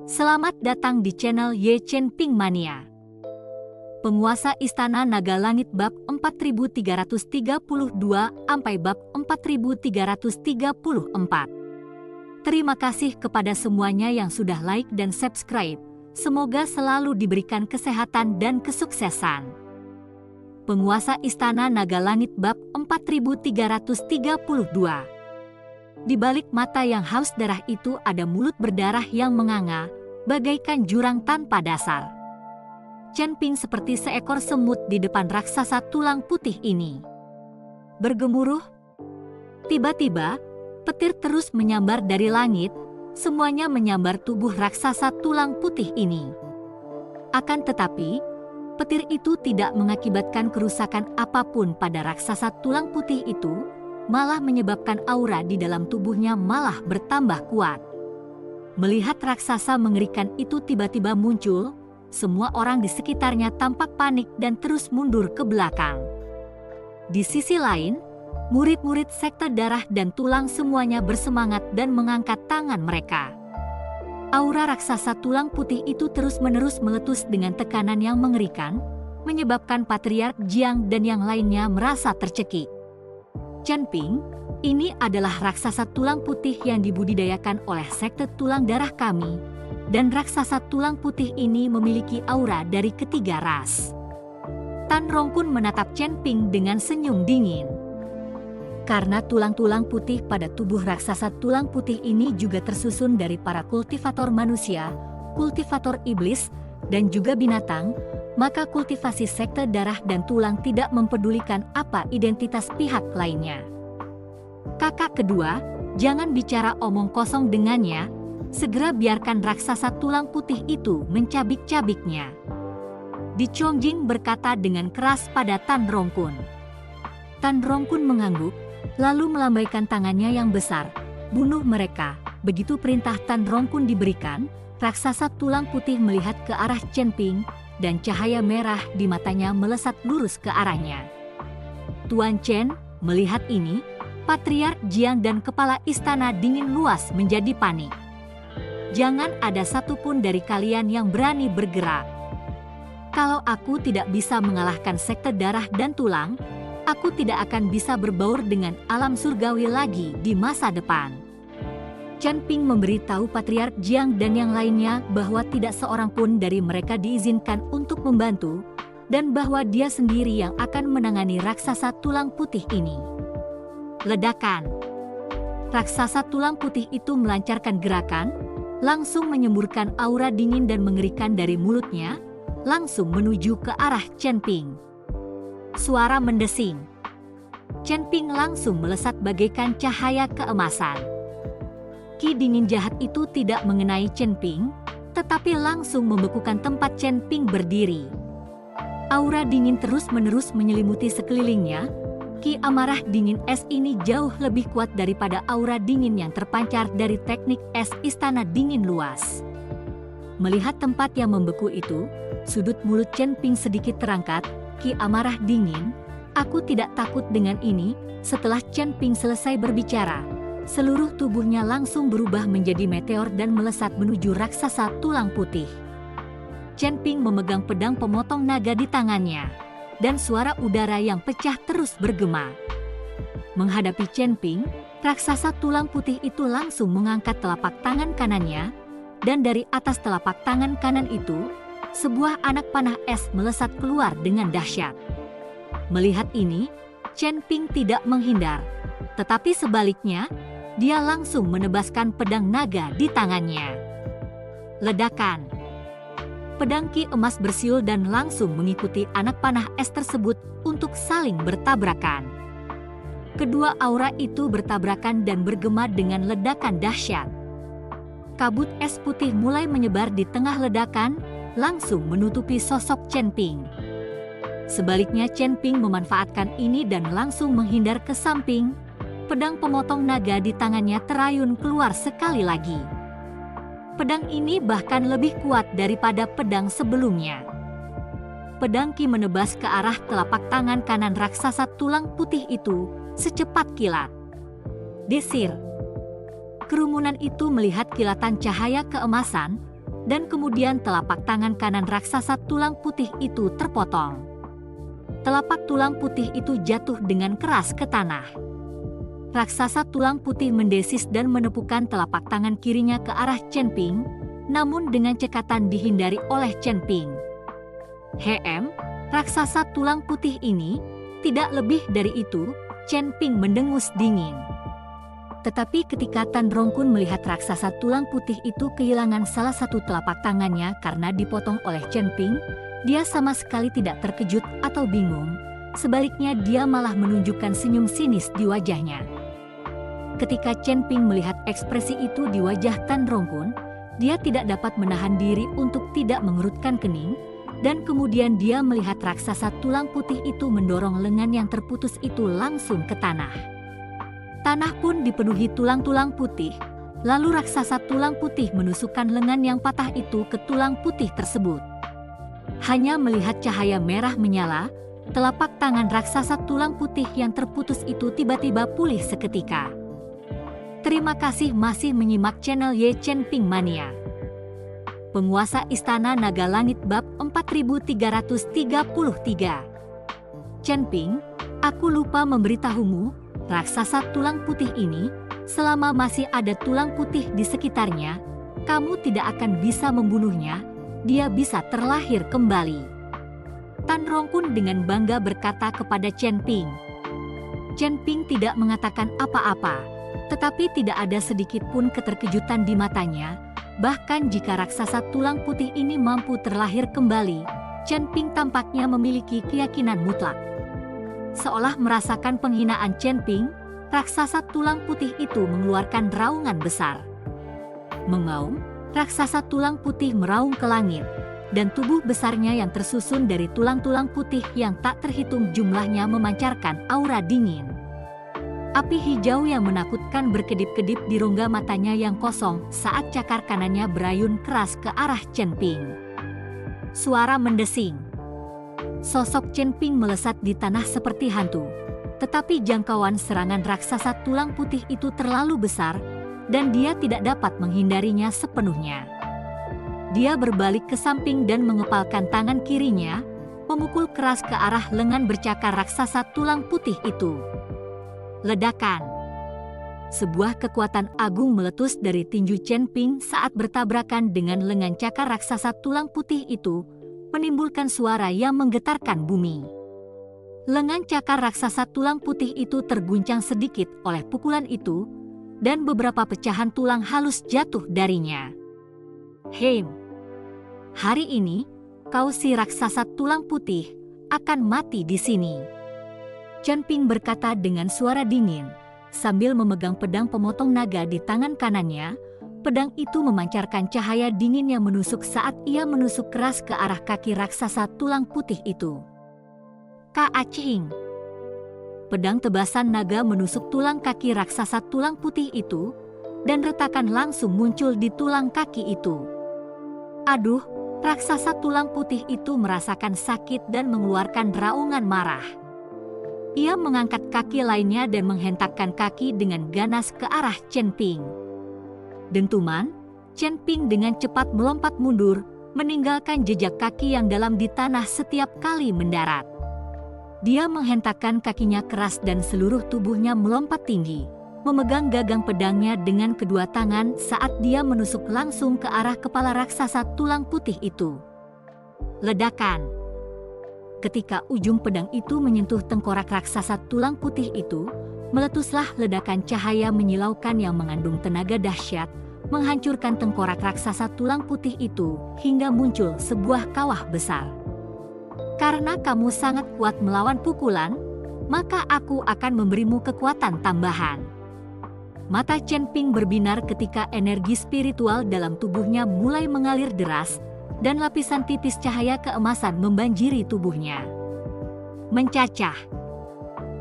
Selamat datang di channel Ye Chen Ping Mania. Penguasa Istana Naga Langit bab 4332 sampai bab 4334. Terima kasih kepada semuanya yang sudah like dan subscribe. Semoga selalu diberikan kesehatan dan kesuksesan. Penguasa Istana Naga Langit bab 4332. Di balik mata yang haus darah itu ada mulut berdarah yang menganga, bagaikan jurang tanpa dasar. Chen Ping seperti seekor semut di depan raksasa tulang putih ini. Bergemuruh. Tiba-tiba, petir terus menyambar dari langit, semuanya menyambar tubuh raksasa tulang putih ini. Akan tetapi, petir itu tidak mengakibatkan kerusakan apapun pada raksasa tulang putih itu, malah menyebabkan aura di dalam tubuhnya malah bertambah kuat. Melihat raksasa mengerikan itu tiba-tiba muncul, semua orang di sekitarnya tampak panik dan terus mundur ke belakang. Di sisi lain, murid-murid sekte darah dan tulang semuanya bersemangat dan mengangkat tangan mereka. Aura raksasa tulang putih itu terus-menerus meletus dengan tekanan yang mengerikan, menyebabkan Patriark Jiang dan yang lainnya merasa tercekik. Chen Ping, ini adalah raksasa tulang putih yang dibudidayakan oleh sekte tulang darah kami, dan raksasa tulang putih ini memiliki aura dari ketiga ras. Tan Rongkun menatap Chen Ping dengan senyum dingin. Karena tulang-tulang putih pada tubuh raksasa tulang putih ini juga tersusun dari para kultivator manusia, kultivator iblis, dan juga binatang, maka kultivasi sekte darah dan tulang tidak mempedulikan apa identitas pihak lainnya. Kakak kedua, jangan bicara omong kosong dengannya, segera biarkan raksasa tulang putih itu mencabik-cabiknya. Di Chongjing berkata dengan keras pada Tan Rongkun. Tan Rongkun mengangguk, lalu melambaikan tangannya yang besar, bunuh mereka. Begitu perintah Tan Rongkun diberikan, raksasa tulang putih melihat ke arah Chen Ping, dan cahaya merah di matanya melesat lurus ke arahnya. Tuan Chen, melihat ini, Patriark Jiang dan kepala istana dingin luas menjadi panik. Jangan ada satupun dari kalian yang berani bergerak. Kalau aku tidak bisa mengalahkan sekte darah dan tulang, aku tidak akan bisa berbaur dengan alam surgawi lagi di masa depan. Chen Ping memberitahu Patriark Jiang dan yang lainnya bahwa tidak seorang pun dari mereka diizinkan untuk membantu, dan bahwa dia sendiri yang akan menangani raksasa tulang putih ini. Ledakan. Raksasa tulang putih itu melancarkan gerakan, langsung menyemburkan aura dingin dan mengerikan dari mulutnya, langsung menuju ke arah Chen Ping. Suara mendesing. Chen Ping langsung melesat bagaikan cahaya keemasan. Ki dingin jahat itu tidak mengenai Chen Ping, tetapi langsung membekukan tempat Chen Ping berdiri. Aura dingin terus-menerus menyelimuti sekelilingnya. Ki amarah dingin es ini jauh lebih kuat daripada aura dingin yang terpancar dari teknik es istana dingin luas. Melihat tempat yang membeku itu, sudut mulut Chen Ping sedikit terangkat. Ki amarah dingin, aku tidak takut dengan ini. Setelah Chen Ping selesai berbicara, seluruh tubuhnya langsung berubah menjadi meteor dan melesat menuju raksasa tulang putih. Chen Ping memegang pedang pemotong naga di tangannya, dan suara udara yang pecah terus bergema. Menghadapi Chen Ping, raksasa tulang putih itu langsung mengangkat telapak tangan kanannya, dan dari atas telapak tangan kanan itu, sebuah anak panah es melesat keluar dengan dahsyat. Melihat ini, Chen Ping tidak menghindar, tetapi sebaliknya, dia langsung menebaskan pedang naga di tangannya. Ledakan. Pedang ki emas bersiul dan langsung mengikuti anak panah es tersebut untuk saling bertabrakan. Kedua aura itu bertabrakan dan bergema dengan ledakan dahsyat. Kabut es putih mulai menyebar di tengah ledakan, langsung menutupi sosok Chen Ping. Sebaliknya Chen Ping memanfaatkan ini dan langsung menghindar ke samping. Pedang pemotong naga di tangannya terayun keluar sekali lagi. Pedang ini bahkan lebih kuat daripada pedang sebelumnya. Pedang ki menebas ke arah telapak tangan kanan raksasa tulang putih itu secepat kilat. Desir. Kerumunan itu melihat kilatan cahaya keemasan, dan kemudian telapak tangan kanan raksasa tulang putih itu terpotong. Telapak tulang putih itu jatuh dengan keras ke tanah. Raksasa tulang putih mendesis dan menepukkan telapak tangan kirinya ke arah Chen Ping, namun dengan cekatan dihindari oleh Chen Ping. Raksasa tulang putih ini, tidak lebih dari itu, Chen Ping mendengus dingin. Tetapi ketika Tan Rongkun melihat raksasa tulang putih itu kehilangan salah satu telapak tangannya karena dipotong oleh Chen Ping, dia sama sekali tidak terkejut atau bingung. Sebaliknya dia malah menunjukkan senyum sinis di wajahnya. Ketika Chen Ping melihat ekspresi itu di wajah Tan Rongkun, dia tidak dapat menahan diri untuk tidak mengerutkan kening, dan kemudian dia melihat raksasa tulang putih itu mendorong lengan yang terputus itu langsung ke tanah. Tanah pun dipenuhi tulang-tulang putih, lalu raksasa tulang putih menusukkan lengan yang patah itu ke tulang putih tersebut. Hanya melihat cahaya merah menyala, telapak tangan raksasa tulang putih yang terputus itu tiba-tiba pulih seketika. Terima kasih masih menyimak channel Ye Chen Ping Mania. Penguasa Istana Naga Langit bab 4333. Chen Ping, aku lupa memberitahumu, raksasa tulang putih ini, selama masih ada tulang putih di sekitarnya, kamu tidak akan bisa membunuhnya, dia bisa terlahir kembali. Tan Rongkun dengan bangga berkata kepada Chen Ping. Chen Ping tidak mengatakan apa-apa, tetapi tidak ada sedikit pun keterkejutan di matanya. Bahkan jika raksasa tulang putih ini mampu terlahir kembali, Chen Ping tampaknya memiliki keyakinan mutlak. Seolah merasakan penghinaan Chen Ping, raksasa tulang putih itu mengeluarkan raungan besar. Mengaum, raksasa tulang putih meraung ke langit, dan tubuh besarnya yang tersusun dari tulang-tulang putih yang tak terhitung jumlahnya memancarkan aura dingin. Api hijau yang menakutkan berkedip-kedip di rongga matanya yang kosong saat cakar kanannya berayun keras ke arah Chen Ping. Suara mendesing. Sosok Chen Ping melesat di tanah seperti hantu. Tetapi jangkauan serangan raksasa tulang putih itu terlalu besar, dan dia tidak dapat menghindarinya sepenuhnya. Dia berbalik ke samping dan mengepalkan tangan kirinya, memukul keras ke arah lengan bercakar raksasa tulang putih itu. Ledakan. Sebuah kekuatan agung meletus dari tinju Chen Ping saat bertabrakan dengan lengan cakar raksasa tulang putih itu, menimbulkan suara yang menggetarkan bumi. Lengan cakar raksasa tulang putih itu terguncang sedikit oleh pukulan itu, dan beberapa pecahan tulang halus jatuh darinya. Hari ini, kau si raksasa tulang putih, akan mati di sini. Chen Ping berkata dengan suara dingin, sambil memegang pedang pemotong naga di tangan kanannya. Pedang itu memancarkan cahaya dingin yang menusuk saat ia menusuk keras ke arah kaki raksasa tulang putih itu. Ka-acing. Pedang tebasan naga menusuk tulang kaki raksasa tulang putih itu, dan retakan langsung muncul di tulang kaki itu. Aduh, raksasa tulang putih itu merasakan sakit dan mengeluarkan raungan marah. Ia mengangkat kaki lainnya dan menghentakkan kaki dengan ganas ke arah Chen Ping. Dentuman, Chen Ping dengan cepat melompat mundur, meninggalkan jejak kaki yang dalam di tanah setiap kali mendarat. Dia menghentakkan kakinya keras dan seluruh tubuhnya melompat tinggi, memegang gagang pedangnya dengan kedua tangan saat dia menusuk langsung ke arah kepala raksasa tulang putih itu. Ledakan. Ketika ujung pedang itu menyentuh tengkorak raksasa tulang putih itu, meletuslah ledakan cahaya menyilaukan yang mengandung tenaga dahsyat, menghancurkan tengkorak raksasa tulang putih itu hingga muncul sebuah kawah besar. Karena kamu sangat kuat melawan pukulan, maka aku akan memberimu kekuatan tambahan. Mata Chen Ping berbinar ketika energi spiritual dalam tubuhnya mulai mengalir deras, dan lapisan tipis cahaya keemasan membanjiri tubuhnya. Mencacah.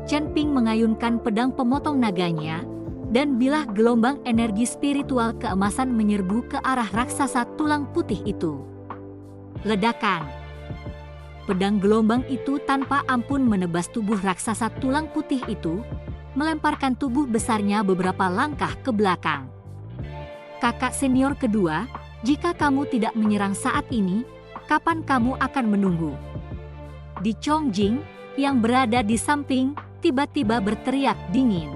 Chen Ping mengayunkan pedang pemotong naganya, dan bilah gelombang energi spiritual keemasan menyerbu ke arah raksasa tulang putih itu. Ledakan. Pedang gelombang itu tanpa ampun menebas tubuh raksasa tulang putih itu, melemparkan tubuh besarnya beberapa langkah ke belakang. Kakak senior kedua, Jika kamu tidak menyerang saat ini, kapan kamu akan menunggu? Di Chongjing, yang berada di samping, tiba-tiba berteriak dingin.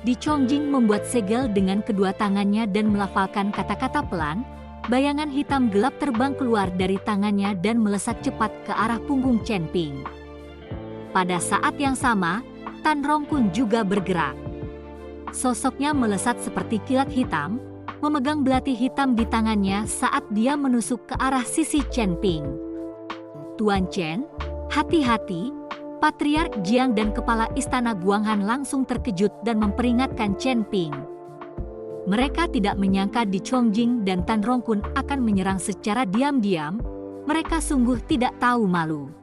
Di Chongjing membuat segel dengan kedua tangannya dan melafalkan kata-kata pelan. Bayangan hitam gelap terbang keluar dari tangannya dan melesat cepat ke arah punggung Chen Ping. Pada saat yang sama, Tan Rongkun juga bergerak. Sosoknya melesat seperti kilat hitam, memegang belati hitam di tangannya saat dia menusuk ke arah sisi Chen Ping. Tuan Chen, hati-hati! Patriark Jiang dan kepala istana Guanghan langsung terkejut dan memperingatkan Chen Ping. Mereka tidak menyangka Di Chongjing dan Tan Rongkun akan menyerang secara diam-diam. Mereka sungguh tidak tahu malu.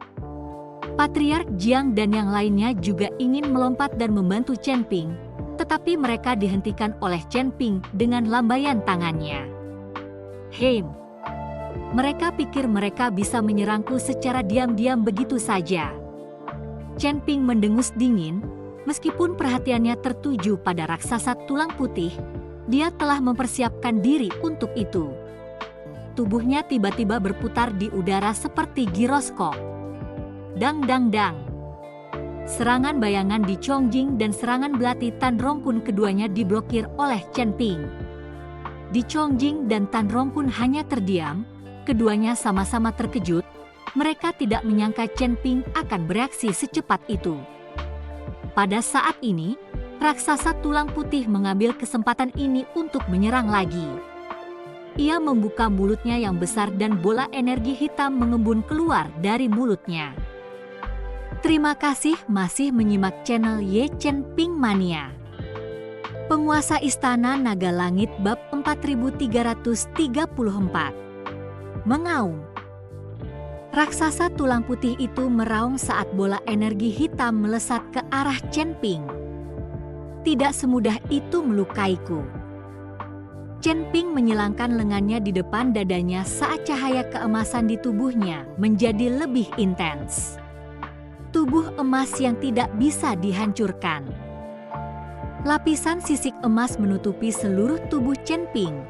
Patriark Jiang dan yang lainnya juga ingin melompat dan membantu Chen Ping, tetapi mereka dihentikan oleh Chen Ping dengan lambaian tangannya. Heim, mereka pikir mereka bisa menyerangku secara diam-diam begitu saja. Chen Ping mendengus dingin, meskipun perhatiannya tertuju pada raksasa tulang putih, dia telah mempersiapkan diri untuk itu. Tubuhnya tiba-tiba berputar di udara seperti giroskop. Dang dang dang. Serangan bayangan Di Chongjing dan serangan belati Tan Rongkun keduanya diblokir oleh Chen Ping. Di Chongjing dan Tan Rongkun hanya terdiam, keduanya sama-sama terkejut. Mereka tidak menyangka Chen Ping akan bereaksi secepat itu. Pada saat ini, raksasa tulang putih mengambil kesempatan ini untuk menyerang lagi. Ia membuka mulutnya yang besar dan bola energi hitam mengembun keluar dari mulutnya. Terima kasih masih menyimak channel Ye Chen Ping Mania. Penguasa Istana Naga Langit bab 4334. Mengaum. Raksasa tulang putih itu meraung saat bola energi hitam melesat ke arah Chen Ping. Tidak semudah itu melukaiku. Chen Ping menyilangkan lengannya di depan dadanya saat cahaya keemasan di tubuhnya menjadi lebih intens. Tubuh emas yang tidak bisa dihancurkan. Lapisan sisik emas menutupi seluruh tubuh Chen Ping,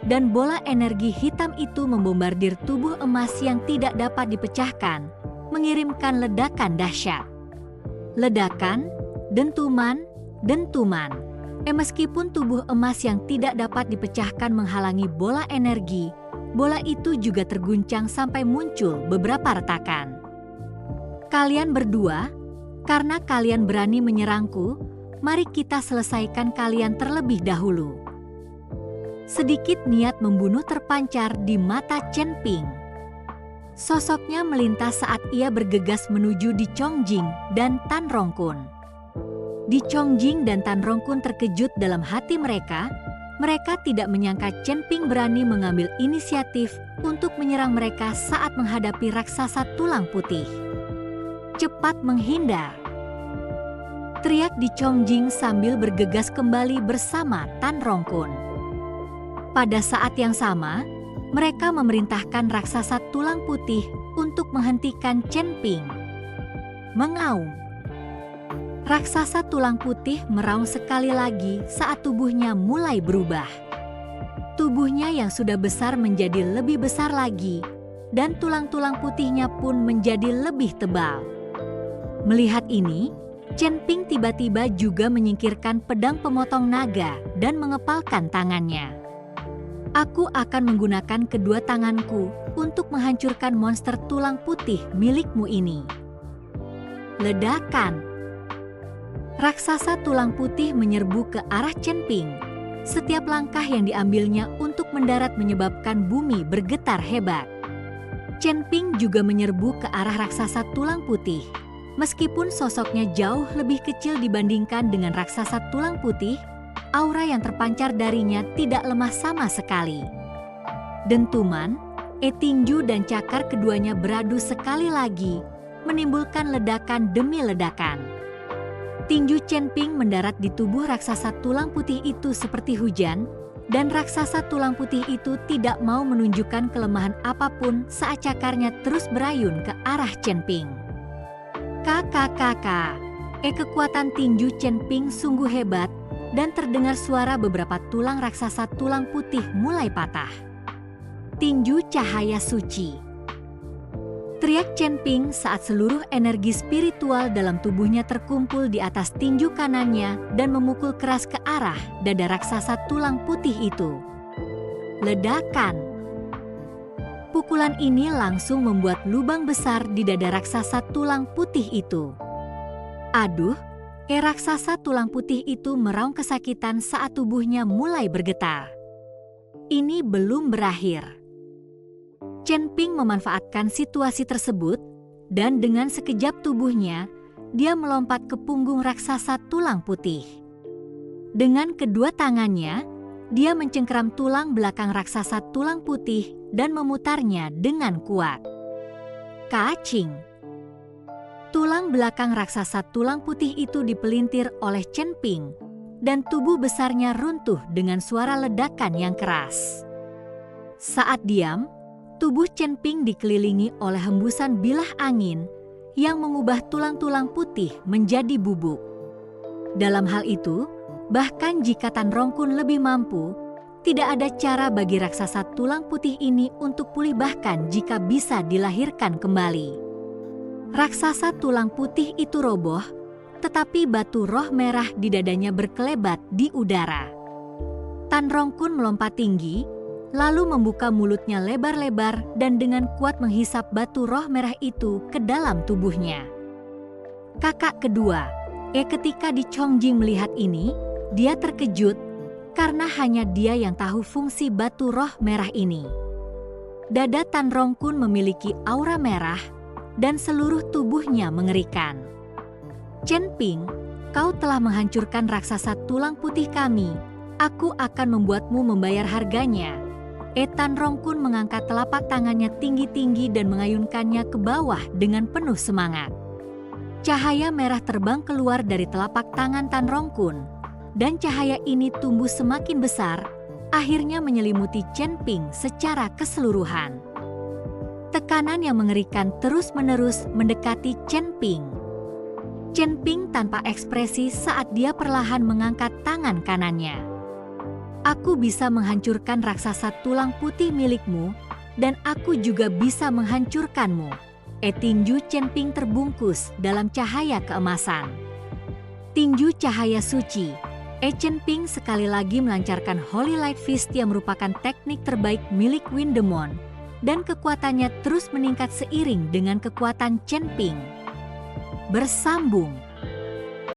dan bola energi hitam itu membombardir tubuh emas yang tidak dapat dipecahkan, mengirimkan ledakan dahsyat. Ledakan, dentuman, dentuman. Meskipun tubuh emas yang tidak dapat dipecahkan menghalangi bola energi, bola itu juga terguncang sampai muncul beberapa retakan. Kalian berdua, karena kalian berani menyerangku, mari kita selesaikan kalian terlebih dahulu. Sedikit niat membunuh terpancar di mata Chen Ping. Sosoknya melintas saat ia bergegas menuju Di Chongjing dan Tan Rongkun. Di Chongjing dan Tan Rongkun terkejut dalam hati mereka. Mereka tidak menyangka Chen Ping berani mengambil inisiatif untuk menyerang mereka saat menghadapi raksasa tulang putih. Cepat menghindar! Teriak Di Chongjing sambil bergegas kembali bersama Tan Rongkun. Pada saat yang sama, mereka memerintahkan raksasa tulang putih untuk menghentikan Chen Ping. Mengaum. Raksasa tulang putih meraung sekali lagi saat tubuhnya mulai berubah. Tubuhnya yang sudah besar menjadi lebih besar lagi, dan tulang-tulang putihnya pun menjadi lebih tebal. Melihat ini, Chen Ping tiba-tiba juga menyingkirkan pedang pemotong naga dan mengepalkan tangannya. Aku akan menggunakan kedua tanganku untuk menghancurkan monster tulang putih milikmu ini. Ledakan. Raksasa tulang putih menyerbu ke arah Chen Ping. Setiap langkah yang diambilnya untuk mendarat menyebabkan bumi bergetar hebat. Chen Ping juga menyerbu ke arah raksasa tulang putih. Meskipun sosoknya jauh lebih kecil dibandingkan dengan raksasa tulang putih, aura yang terpancar darinya tidak lemah sama sekali. Dentuman, tinju dan cakar keduanya beradu sekali lagi, menimbulkan ledakan demi ledakan. Tinju Chen Ping mendarat di tubuh raksasa tulang putih itu seperti hujan, dan raksasa tulang putih itu tidak mau menunjukkan kelemahan apapun saat cakarnya terus berayun ke arah Chen Ping. Kekuatan tinju Chen Ping sungguh hebat, dan terdengar suara beberapa tulang raksasa tulang putih mulai patah. Tinju cahaya suci. Teriak Chen Ping saat seluruh energi spiritual dalam tubuhnya terkumpul di atas tinju kanannya dan memukul keras ke arah dada raksasa tulang putih itu. Ledakan. Pukulan ini langsung membuat lubang besar di dada raksasa tulang putih itu. Aduh, raksasa tulang putih itu meraung kesakitan saat tubuhnya mulai bergetar. Ini belum berakhir. Chen Ping memanfaatkan situasi tersebut dan dengan sekejap tubuhnya, dia melompat ke punggung raksasa tulang putih. Dengan kedua tangannya, dia mencengkeram tulang belakang raksasa tulang putih dan memutarnya dengan kuat. Kacing. Tulang belakang raksasa tulang putih itu dipelintir oleh Chen Ping dan tubuh besarnya runtuh dengan suara ledakan yang keras. Saat diam, tubuh Chen Ping dikelilingi oleh hembusan bilah angin yang mengubah tulang-tulang putih menjadi bubuk. Dalam hal itu, bahkan jika Tan Rongkun lebih mampu, tidak ada cara bagi raksasa tulang putih ini untuk pulih bahkan jika bisa dilahirkan kembali. Raksasa tulang putih itu roboh, tetapi batu roh merah di dadanya berkelebat di udara. Tan Rongkun melompat tinggi, lalu membuka mulutnya lebar-lebar dan dengan kuat menghisap batu roh merah itu ke dalam tubuhnya. Kakak kedua, ketika Di Chongjing melihat ini, dia terkejut karena hanya dia yang tahu fungsi batu roh merah ini. Dada Tan Rongkun memiliki aura merah dan seluruh tubuhnya mengerikan. Chen Ping, kau telah menghancurkan raksasa tulang putih kami. Aku akan membuatmu membayar harganya. Tan Rongkun mengangkat telapak tangannya tinggi-tinggi dan mengayunkannya ke bawah dengan penuh semangat. Cahaya merah terbang keluar dari telapak tangan Tan Rongkun, dan cahaya ini tumbuh semakin besar, akhirnya menyelimuti Chen Ping secara keseluruhan. Tekanan yang mengerikan terus-menerus mendekati Chen Ping. Chen Ping tanpa ekspresi saat dia perlahan mengangkat tangan kanannya. Aku bisa menghancurkan raksasa tulang putih milikmu, dan aku juga bisa menghancurkanmu. Tinju Chen Ping terbungkus dalam cahaya keemasan. Tinju cahaya suci. Chen Ping sekali lagi melancarkan Holy Light Fist yang merupakan teknik terbaik milik Windemon, dan kekuatannya terus meningkat seiring dengan kekuatan Chen Ping. Bersambung.